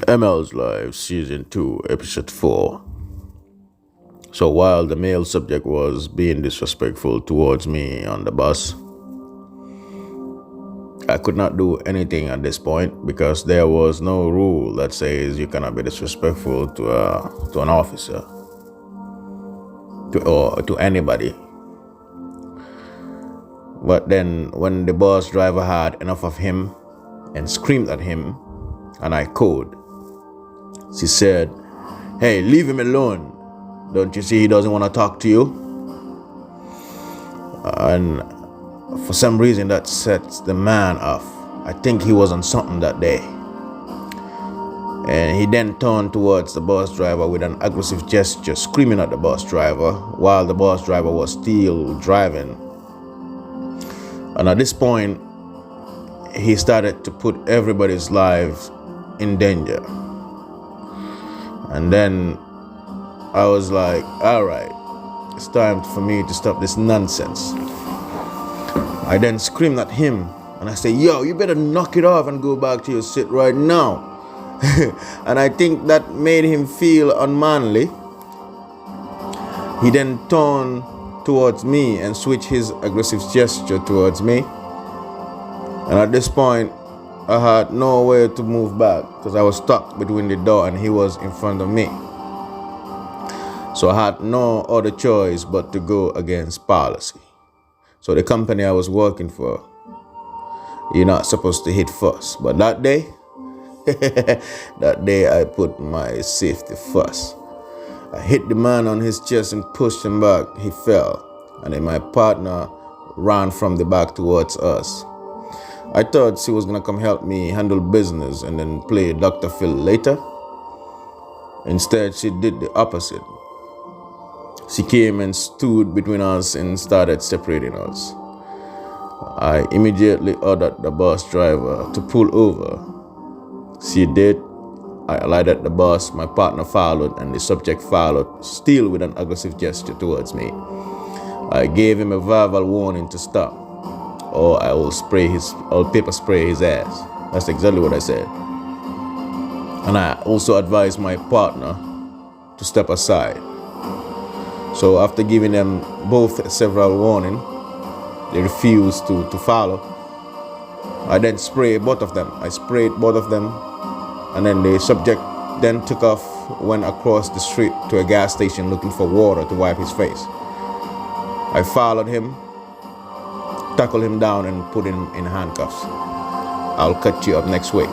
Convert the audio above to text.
ML's Live, Season 2, Episode 4. So while the male subject was being disrespectful towards me on the bus, I could not do anything at this point because there was no rule that says you cannot be disrespectful to an officer or to anybody. But then when the bus driver had enough of him and screamed at him, and I called, she said, "Hey, leave him alone. Don't you see he doesn't want to talk to you?" And for some reason that sets the man off. I think he was on something that day. And he then turned towards the bus driver with an aggressive gesture, screaming at the bus driver while the bus driver was still driving. And at this point, he started to put everybody's lives in danger. And then I was like, all right, it's time for me to stop this nonsense. I then screamed at him and I said, "Yo, you better knock it off and go back to your seat right now." And I think that made him feel unmanly. He then turned towards me and switched his aggressive gesture towards me. And at this point, I had nowhere to move back because I was stuck between the door and he was in front of me. So I had no other choice but to go against policy. So the company I was working for, you're not supposed to hit first. But that day, I put my safety first. I hit the man on his chest and pushed him back. He fell. And then my partner ran from the back towards us. I thought she was going to come help me handle business and then play Dr. Phil later. Instead, she did the opposite. She came and stood between us and started separating us. I immediately ordered the bus driver to pull over. She did. I alighted the bus, my partner followed, and the subject followed, still with an aggressive gesture towards me. I gave him a verbal warning to stop, or I'll pepper spray his ass. That's exactly what I said. And I also advised my partner to step aside. So after giving them both several warnings, they refused to follow. I then sprayed both of them. I sprayed both of them, and then the subject then took off, went across the street to a gas station looking for water to wipe his face. I followed him, tackled him down, and put him in handcuffs. I'll cut you up next week.